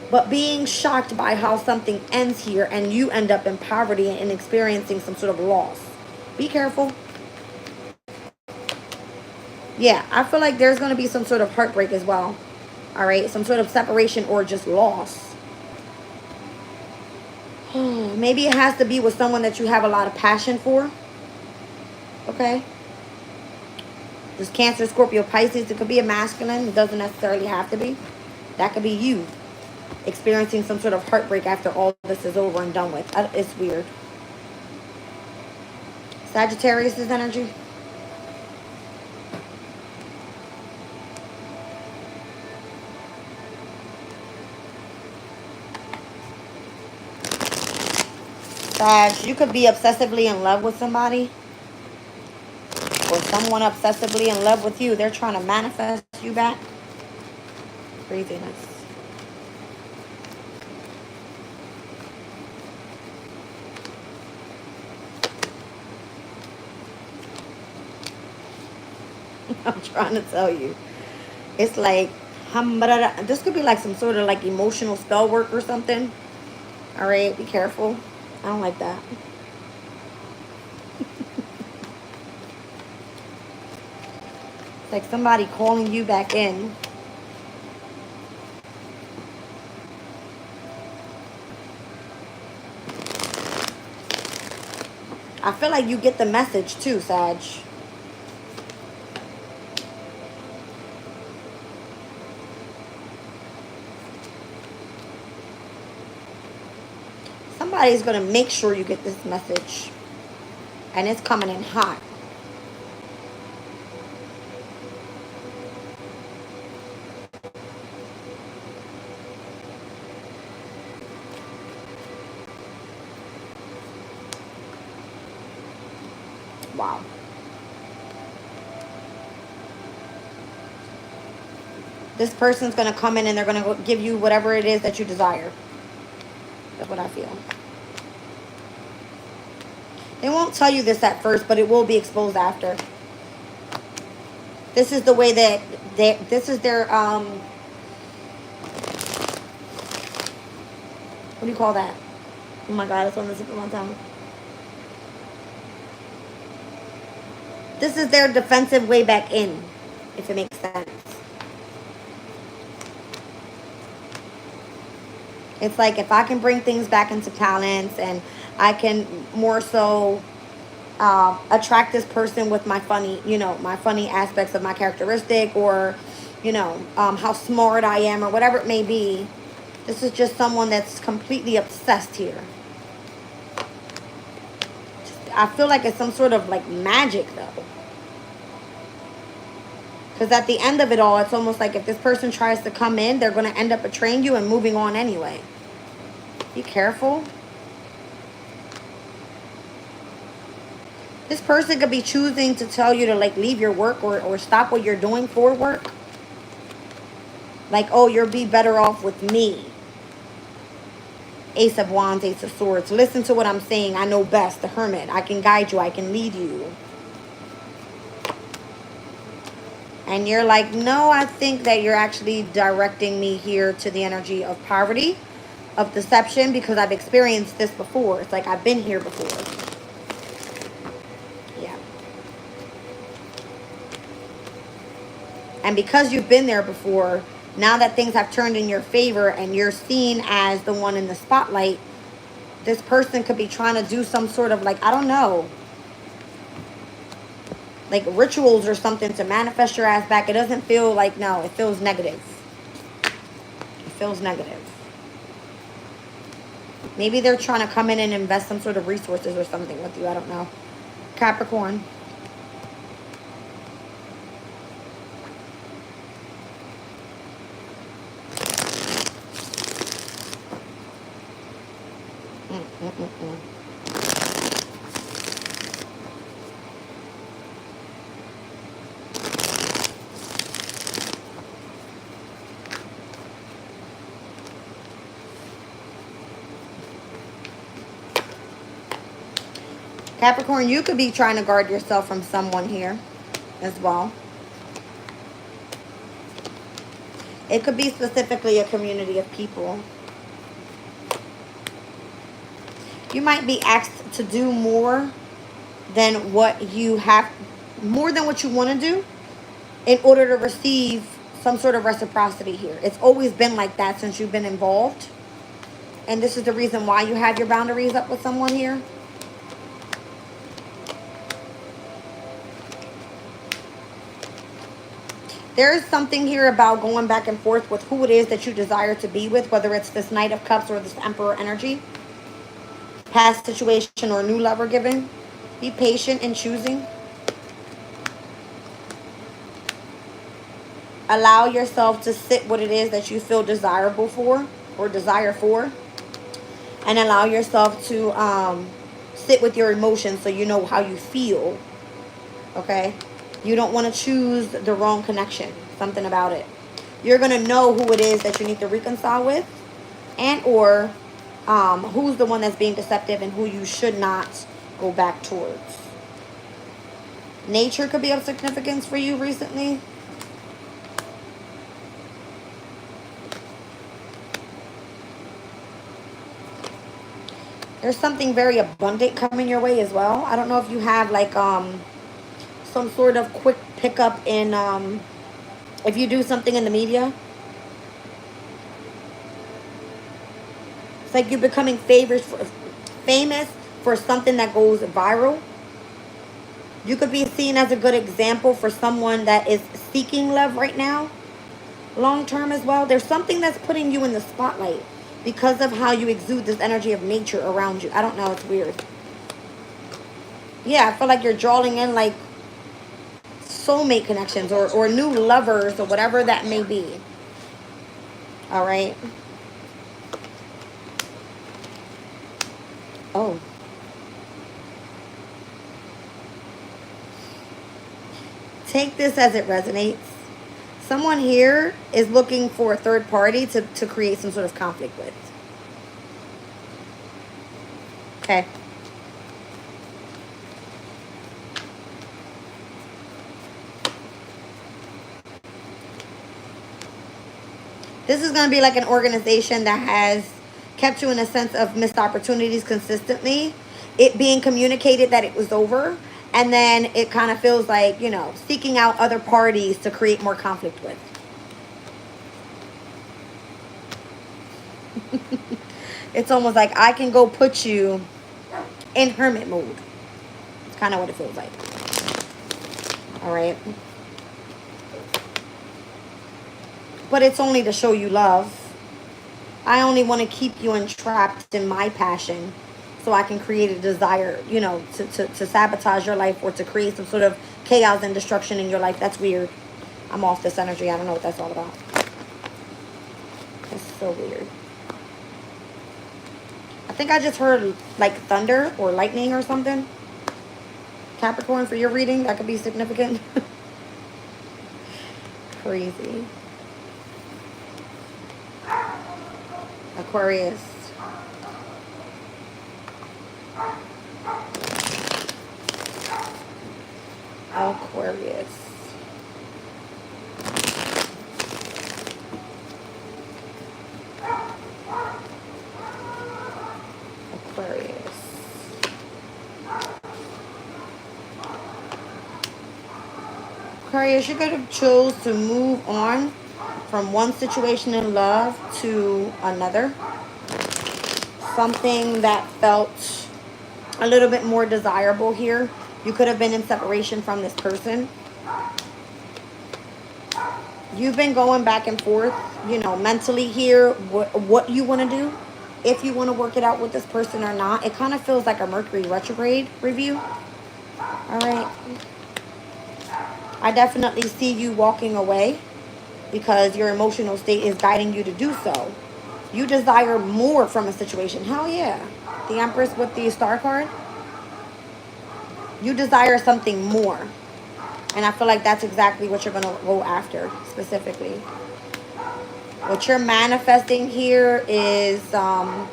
Speaker 1: But being shocked by how something ends here and you end up in poverty and experiencing some sort of loss. Be careful. Yeah, I feel like there's going to be some sort of heartbreak as well. All right, some sort of separation or just loss. Maybe it has to be with someone that you have a lot of passion for. Okay. There's Cancer, Scorpio, Pisces. It could be a masculine. It doesn't necessarily have to be. That could be you. Experiencing some sort of heartbreak after all this is over and done with. It's weird. Sagittarius' energy. Sag, you could be obsessively in love with somebody. Or someone obsessively in love with you. They're trying to manifest you back. Craziness. I'm trying to tell you. It's like, this could be like some sort of like emotional spell work or something. All right, be careful. I don't like that. It's like somebody calling you back in. I feel like you get the message too, Sag. Somebody's going to make sure you get this message. And it's coming in hot. Wow. This person's going to come in and they're going to give you whatever it is that you desire. That's what I feel. They won't tell you this at first, but it will be exposed after. This is the way that this is their what do you call that? Oh my god, it's on the tip of my tongue. This is their defensive way back in, if it makes sense. It's like if I can bring things back into balance and I can more so attract this person with my funny, my funny aspects of my characteristic or, how smart I am or whatever it may be. This is just someone that's completely obsessed here. I feel like it's some sort of like magic though. Because at the end of it all, it's almost like if this person tries to come in, they're going to end up betraying you and moving on anyway. Be careful. This person could be choosing to tell you to like leave your work or stop what you're doing for work. Like, oh, you'll be better off with me. Ace of Wands, Ace of Swords. Listen to what I'm saying. I know best. The Hermit. I can guide you. I can lead you. And you're like, no, I think that you're actually directing me here to the energy of poverty, of deception, because I've experienced this before. It's like I've been here before. Yeah. And because you've been there before, now that things have turned in your favor and you're seen as the one in the spotlight, this person could be trying to do some sort of like, I don't know, like rituals or something to manifest your ass back. It doesn't feel like, no, it feels negative. It feels negative. Maybe they're trying to come in and invest some sort of resources or something with you. I don't know. Capricorn. Capricorn, you could be trying to guard yourself from someone here as well. It could be specifically a community of people. You might be asked to do more than what you have, more than what you want to do in order to receive some sort of reciprocity here. It's always been like that since you've been involved. And this is the reason why you have your boundaries up with someone here. There is something here about going back and forth with who it is that you desire to be with, whether it's this Knight of Cups or this Emperor energy. Past situation or new lover giving. Be patient in choosing. Allow yourself to sit what it is that you feel desirable for or desire for. And allow yourself to sit with your emotions so you know how you feel. Okay? You don't want to choose the wrong connection. Something about it. You're going to know who it is that you need to reconcile with. And or who's the one that's being deceptive and who you should not go back towards. Nature could be of significance for you recently. There's something very abundant coming your way as well. I don't know if you have like some sort of quick pickup in if you do something in the media. It's like you're becoming famous for something that goes viral. You could be seen as a good example for someone that is seeking love right now. Long term as well. There's something that's putting you in the spotlight because of how you exude this energy of nature around you. I don't know. It's weird. Yeah, I feel like you're drawing in like soulmate connections or new lovers or whatever that may be. All right. Oh. Take this as it resonates. Someone here is looking for a third party to create some sort of conflict with. Okay. This is going to be like an organization that has kept you in a sense of missed opportunities consistently. It being communicated that it was over. And then it kind of feels like, you know, seeking out other parties to create more conflict with. It's almost like I can go put you in hermit mode. It's kind of what it feels like. All right. But it's only to show you love. I only want to keep you entrapped in my passion so I can create a desire, you know, to sabotage your life or to create some sort of chaos and destruction in your life. That's weird. I'm off this energy. I don't know what that's all about. It's so weird. I think I just heard like thunder or lightning or something. Capricorn, for your reading, that could be significant. Crazy. Aquarius. Aquarius. Aquarius. Aquarius, you could have chose to move on from one situation in love to another. Something that felt a little bit more desirable here. You could have been in separation from this person. You've been going back and forth, you know, mentally here, what you want to do. If you want to work it out with this person or not. It kind of feels like a Mercury retrograde review. All right. I definitely see you walking away because your emotional state is guiding you to do so. You desire more from a situation. Hell yeah. The Empress with the Star card. You desire something more. And I feel like that's exactly what you're going to go after specifically. What you're manifesting here is some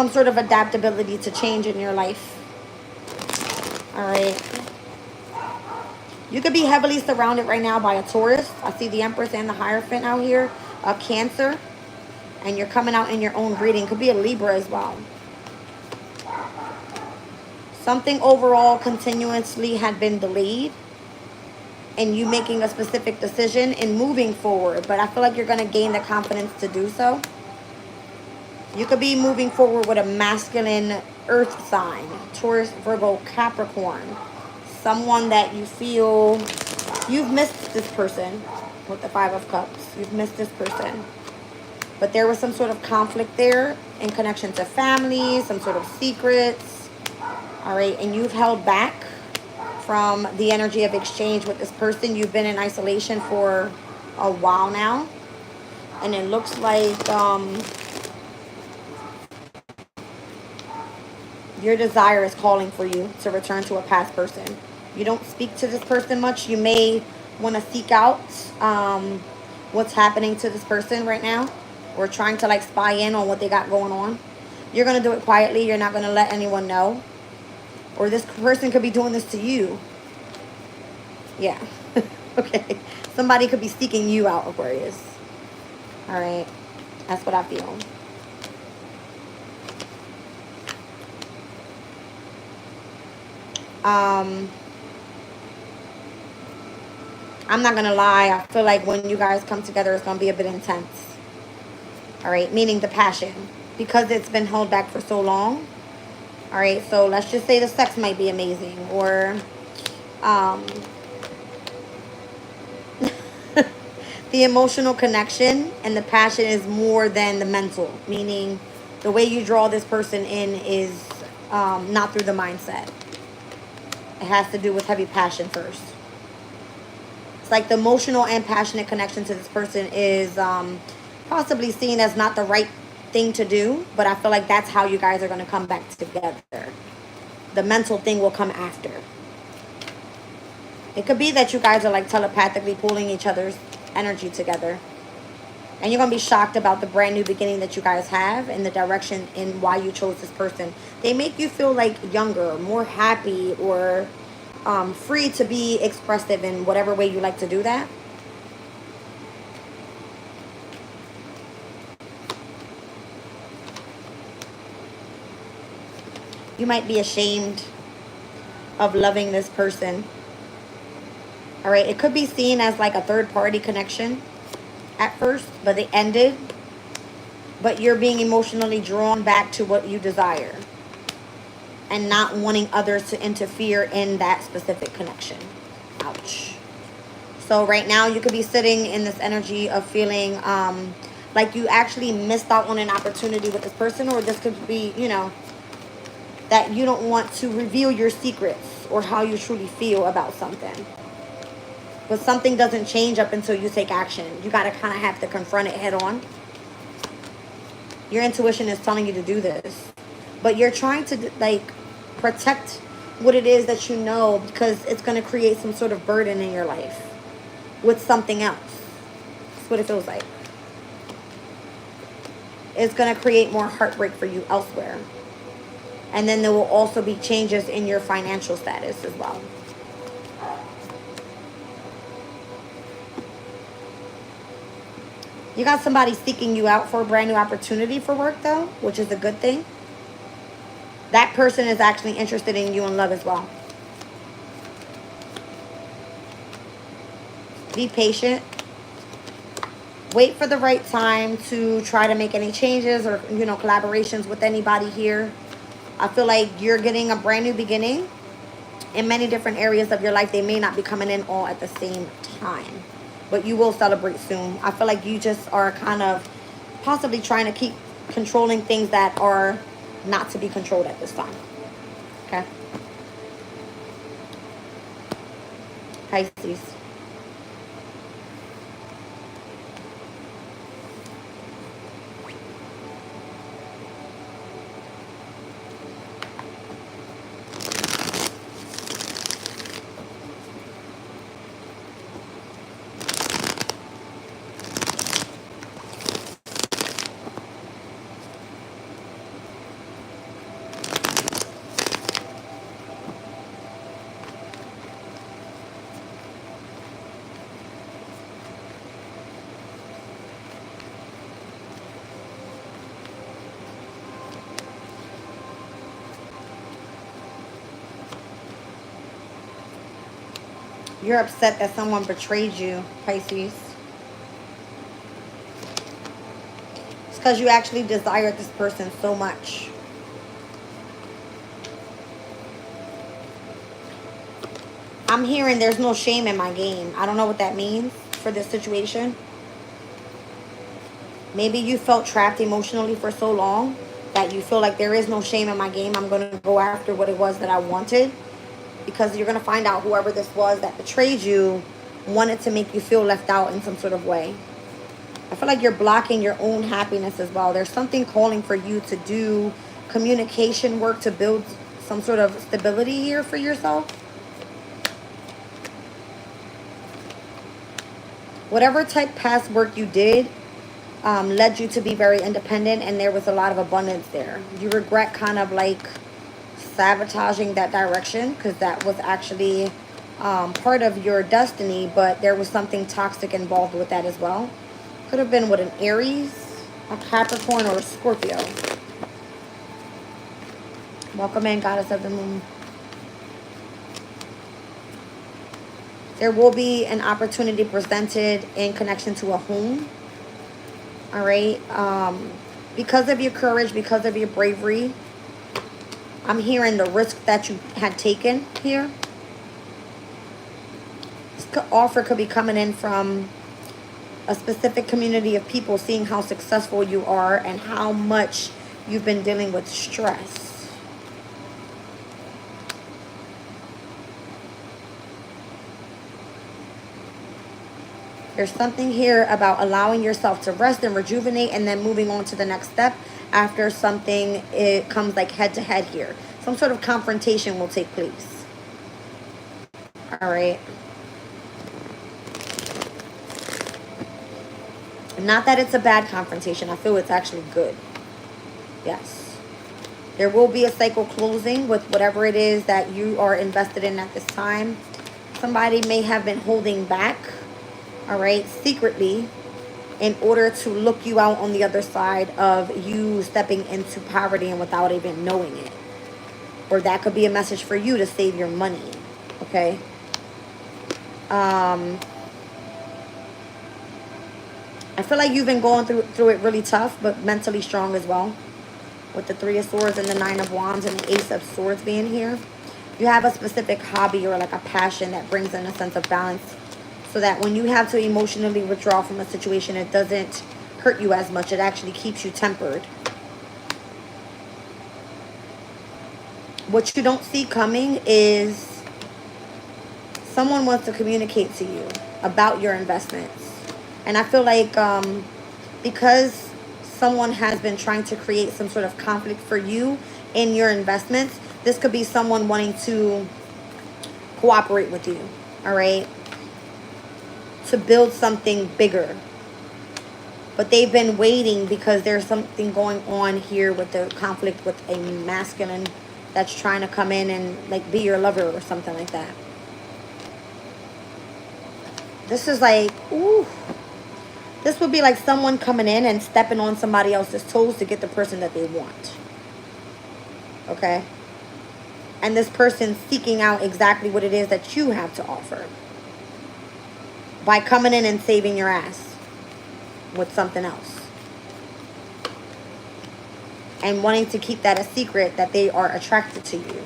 Speaker 1: sort of adaptability to change in your life. All right. You could be heavily surrounded right now by a Taurus. I see the Empress and the Hierophant out here. A Cancer. And you're coming out in your own reading. Could be a Libra as well. Something overall continuously had been delayed. And you making a specific decision and moving forward. But I feel like you're going to gain the confidence to do so. You could be moving forward with a masculine earth sign. Taurus, Virgo, Capricorn. Someone that you feel you've missed this person with the Five of Cups. You've missed this person. But there was some sort of conflict there in connection to family, some sort of secrets. All right. And you've held back from the energy of exchange with this person. You've been in isolation for a while now. And it looks like your desire is calling for you to return to a past person. You don't speak to this person much. You may want to seek out what's happening to this person right now. Or trying to like spy in on what they got going on. You're going to do it quietly. You're not going to let anyone know. Or this person could be doing this to you. Yeah. Okay. Somebody could be seeking you out, Aquarius. All right. That's what I feel. I'm not going to lie. I feel like when you guys come together, it's going to be a bit intense. All right. Meaning the passion. Because it's been held back for so long. All right. So let's just say the sex might be amazing. Or the emotional connection and the passion is more than the mental. Meaning the way you draw this person in is not through the mindset. It has to do with heavy passion first. It's like the emotional and passionate connection to this person is possibly seen as not the right thing to do. But I feel like that's how you guys are going to come back together. The mental thing will come after. It could be that you guys are like telepathically pulling each other's energy together. And you're going to be shocked about the brand new beginning that you guys have and the direction and why you chose this person. They make you feel like younger, more happy, or free to be expressive in whatever way you like to do that. You might be ashamed of loving this person. All right, it could be seen as like a third-party connection at first, but it ended. But you're being emotionally drawn back to what you desire and not wanting others to interfere in that specific connection. Ouch. So right now you could be sitting in this energy of feeling like you actually missed out on an opportunity with this person, or this could be, you know, that you don't want to reveal your secrets or how you truly feel about something. But something doesn't change up until you take action. You got to kind of have to confront it head on. Your intuition is telling you to do this. But you're trying to, like, protect what it is that you know, because it's going to create some sort of burden in your life with something else. That's what it feels like. It's going to create more heartbreak for you elsewhere. And then there will also be changes in your financial status as well. You got somebody seeking you out for a brand new opportunity for work, though, which is a good thing. That person is actually interested in you in love as well. Be patient. Wait for the right time to try to make any changes or, you know, collaborations with anybody here. I feel like you're getting a brand new beginning in many different areas of your life. They may not be coming in all at the same time, but you will celebrate soon. I feel like you just are kind of possibly trying to keep controlling things that are not to be controlled at this time. Okay. Pisces. You're upset that someone betrayed you, Pisces. It's because you actually desired this person so much. I'm hearing there's no shame in my game. I don't know what that means for this situation. Maybe you felt trapped emotionally for so long that you feel like there is no shame in my game. I'm going to go after what it was that I wanted. Because you're going to find out whoever this was that betrayed you wanted to make you feel left out in some sort of way. I feel like you're blocking your own happiness as well. There's something calling for you to do communication work to build some sort of stability here for yourself. Whatever type past work you did led you to be very independent, and there was a lot of abundance there. You regret kind of like sabotaging that direction, because that was actually part of your destiny, but there was something toxic involved with that as well. Could have been with an Aries, a Capricorn, or a Scorpio. Welcome in, Goddess of the Moon. There will be an opportunity presented in connection to a home. All right. Because of your courage, because of your bravery, I'm hearing the risk that you had taken here. This offer could be coming in from a specific community of people seeing how successful you are and how much you've been dealing with stress. There's something here about allowing yourself to rest and rejuvenate and then moving on to the next step. After something, it comes like head to head here. Some sort of confrontation will take place. All right. Not that it's a bad confrontation. I feel it's actually good. Yes. There will be a cycle closing with whatever it is that you are invested in at this time. Somebody may have been holding back, all right, secretly, in order to look you out on the other side of you stepping into poverty and without even knowing it. Or that could be a message for you to save your money, okay? I feel like you've been going through it really tough, but mentally strong as well. With the Three of Swords and the Nine of Wands and the Ace of Swords being here. You have a specific hobby or like a passion that brings in a sense of balance, so that when you have to emotionally withdraw from a situation, it doesn't hurt you as much. It actually keeps you tempered. What you don't see coming is someone wants to communicate to you about your investments. And I feel like because someone has been trying to create some sort of conflict for you in your investments, this could be someone wanting to cooperate with you, all right, to build something bigger. But they've been waiting because there's something going on here with the conflict with a masculine that's trying to come in and like be your lover or something like that. This is like, ooh. This would be like someone coming in and stepping on somebody else's toes to get the person that they want. Okay? And this person seeking out exactly what it is that you have to offer. By coming in and saving your ass with something else. And wanting to keep that a secret that they are attracted to you.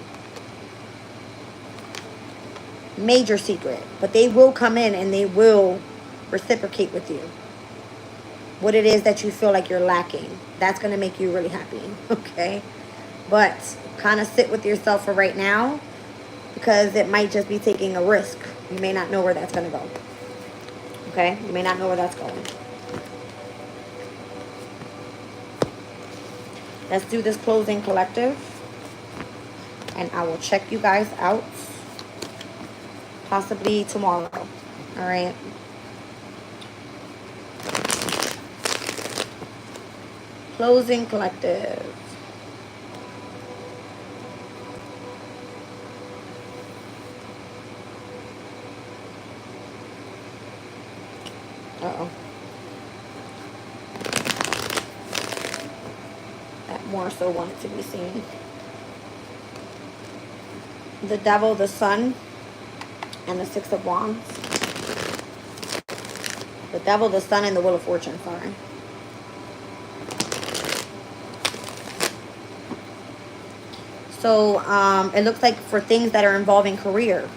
Speaker 1: Major secret. But they will come in and they will reciprocate with you. What it is that you feel like you're lacking. That's going to make you really happy. Okay? But kind of sit with yourself for right now. Because it might just be taking a risk. You may not know where that's going to go. Okay? You may not know where that's going. Let's do this closing collective. And I will check you guys out. Possibly tomorrow. Alright? Closing collective. Uh-oh. That more so wanted to be seen. The Devil, the Sun, and the Six of Wands. The Devil, the Sun, and the Wheel of Fortune, sorry. So, it looks like for things that are involving career,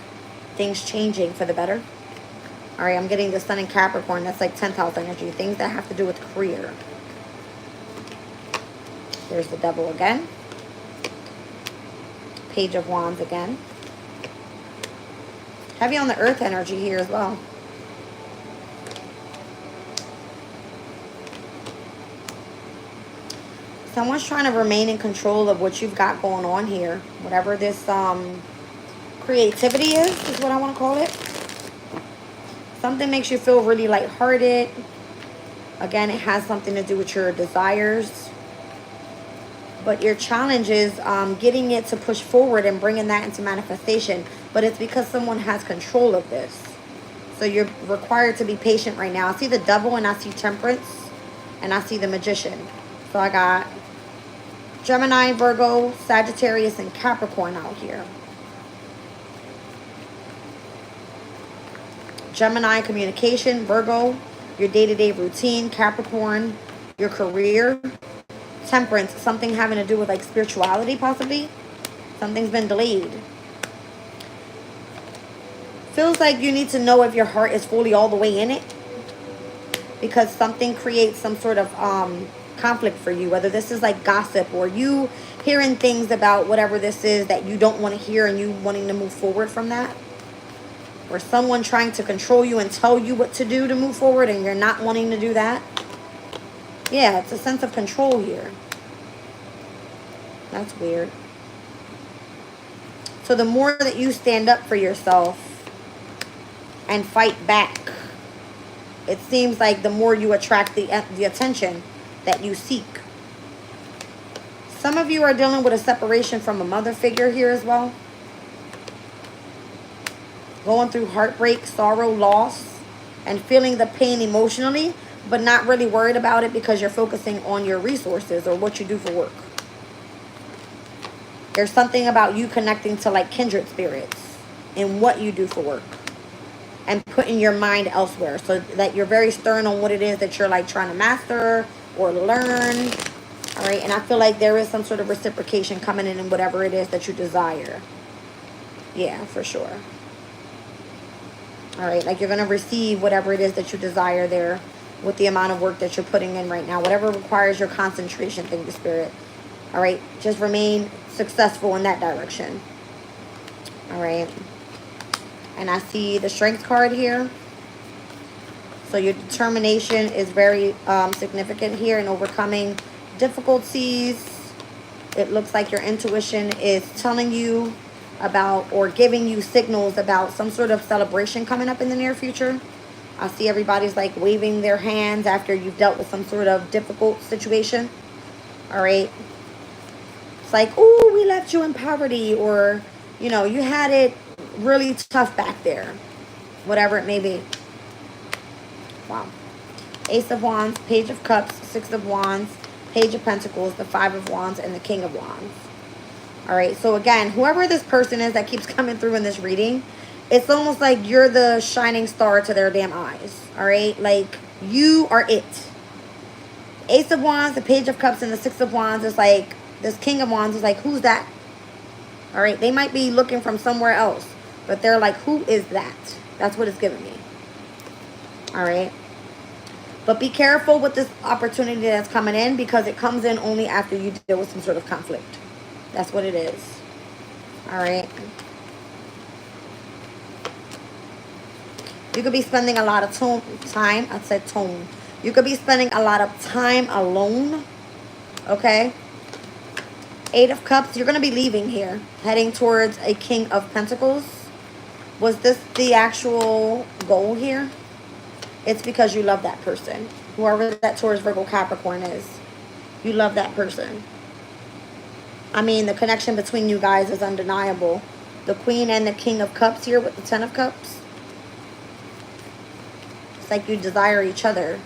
Speaker 1: things changing for the better. All right, I'm getting the Sun in Capricorn. That's like 10th house energy. Things that have to do with career. There's the Devil again. Page of Wands again. Heavy on the Earth energy here as well. Someone's trying to remain in control of what you've got going on here. Whatever this creativity is what I want to call it. Something makes you feel really lighthearted. Again, it has something to do with your desires. But your challenge is getting it to push forward and bringing that into manifestation. But it's because someone has control of this. So you're required to be patient right now. I see the Devil and I see Temperance. And I see the Magician. So I got Gemini, Virgo, Sagittarius, and Capricorn out here. Gemini, communication. Virgo, your day-to-day routine. Capricorn, your career. Temperance, something having to do with like spirituality possibly. Something's been delayed. Feels like you need to know if your heart is fully all the way in it. Because something creates some sort of conflict for you. Whether this is like gossip or you hearing things about whatever this is that you don't want to hear and you wanting to move forward from that. Or someone trying to control you and tell you what to do to move forward and you're not wanting to do that. Yeah, it's a sense of control here. That's weird. So the more that you stand up for yourself and fight back, it seems like the more you attract the attention that you seek. Some of you are dealing with a separation from a mother figure here as well. Going through heartbreak, sorrow, loss, and feeling the pain emotionally, but not really worried about it because you're focusing on your resources or what you do for work. There's something about you connecting to like kindred spirits in what you do for work. And putting your mind elsewhere so that you're very stern on what it is that you're like trying to master or learn. All right. And I feel like there is some sort of reciprocation coming in whatever it is that you desire. Yeah, for sure. All right. Like you're going to receive whatever it is that you desire there with the amount of work that you're putting in right now. Whatever requires your concentration, thank you, Spirit. All right, just remain successful in that direction. All right, and I see the Strength card here. So your determination is very significant here in overcoming difficulties. It looks like your intuition is telling you about or giving you signals about some sort of celebration coming up in the near future. I see everybody's like waving their hands after you've dealt with some sort of difficult situation. All right. It's like, oh, we left you in poverty, or, you know, you had it really tough back there. Whatever it may be. Wow. Ace of Wands, Page of Cups, Six of Wands, Page of Pentacles, the Five of Wands, and the King of Wands. All right. So again, whoever this person is that keeps coming through in this reading, it's almost like you're the shining star to their damn eyes. All right. Like, you are it. Ace of Wands, the Page of Cups, and the Six of Wands is like, this King of Wands is like, who's that? All right. They might be looking from somewhere else, but they're like, who is that? That's what it's giving me. All right. But be careful with this opportunity that's coming in, because it comes in only after you deal with some sort of conflict. That's what it is. All right. You could be spending a lot of time. I said tone. You could be spending a lot of time alone. Okay. Eight of Cups. You're going to be leaving here, heading towards a King of Pentacles. Was this the actual goal here? It's because you love that person. Whoever that Taurus, Virgo, Capricorn is. You love that person. I mean, the connection between you guys is undeniable. The Queen and the King of Cups here with the Ten of Cups. It's like you desire each other.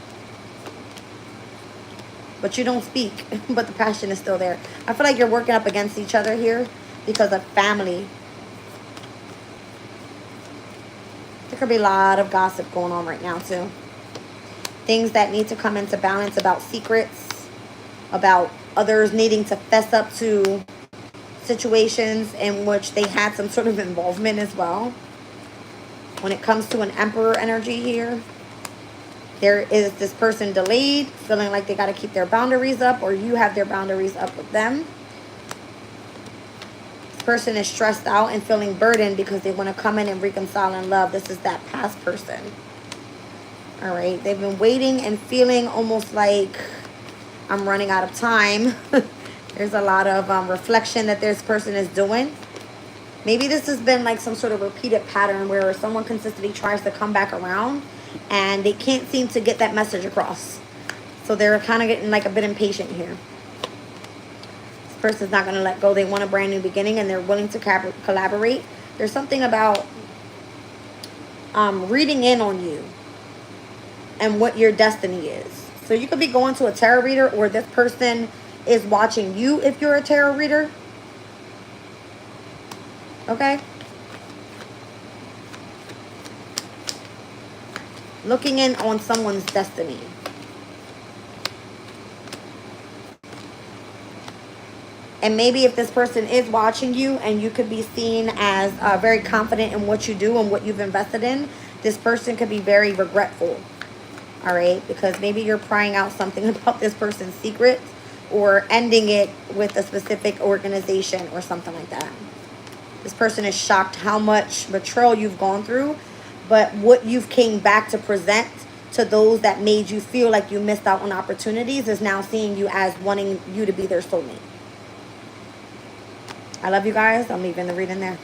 Speaker 1: But you don't speak. But the passion is still there. I feel like you're working up against each other here because of family. There could be a lot of gossip going on right now too. Things that need to come into balance about secrets, about others needing to fess up to situations in which they had some sort of involvement as well. When it comes to an Emperor energy here, there is this person delayed, feeling like they got to keep their boundaries up, or you have their boundaries up with them. Person is stressed out and feeling burdened because they want to come in and reconcile in love. This is that past person. All right. They've been waiting and feeling almost like I'm running out of time. There's a lot of reflection that this person is doing. Maybe this has been like some sort of repeated pattern where someone consistently tries to come back around and they can't seem to get that message across. So they're kind of getting like a bit impatient here. Person's not going to let go. They want a brand new beginning and they're willing to collaborate. There's something about reading in on you and what your destiny is. So you could be going to a tarot reader, or this person is watching you if you're a tarot reader. Okay? Looking in on someone's destiny. And maybe if this person is watching you and you could be seen as very confident in what you do and what you've invested in, this person could be very regretful. All right? Because maybe you're prying out something about this person's secret or ending it with a specific organization or something like that. This person is shocked how much betrayal you've gone through, but what you've came back to present to those that made you feel like you missed out on opportunities is now seeing you as wanting you to be their soulmate. I love you guys. I'm leaving the reading there.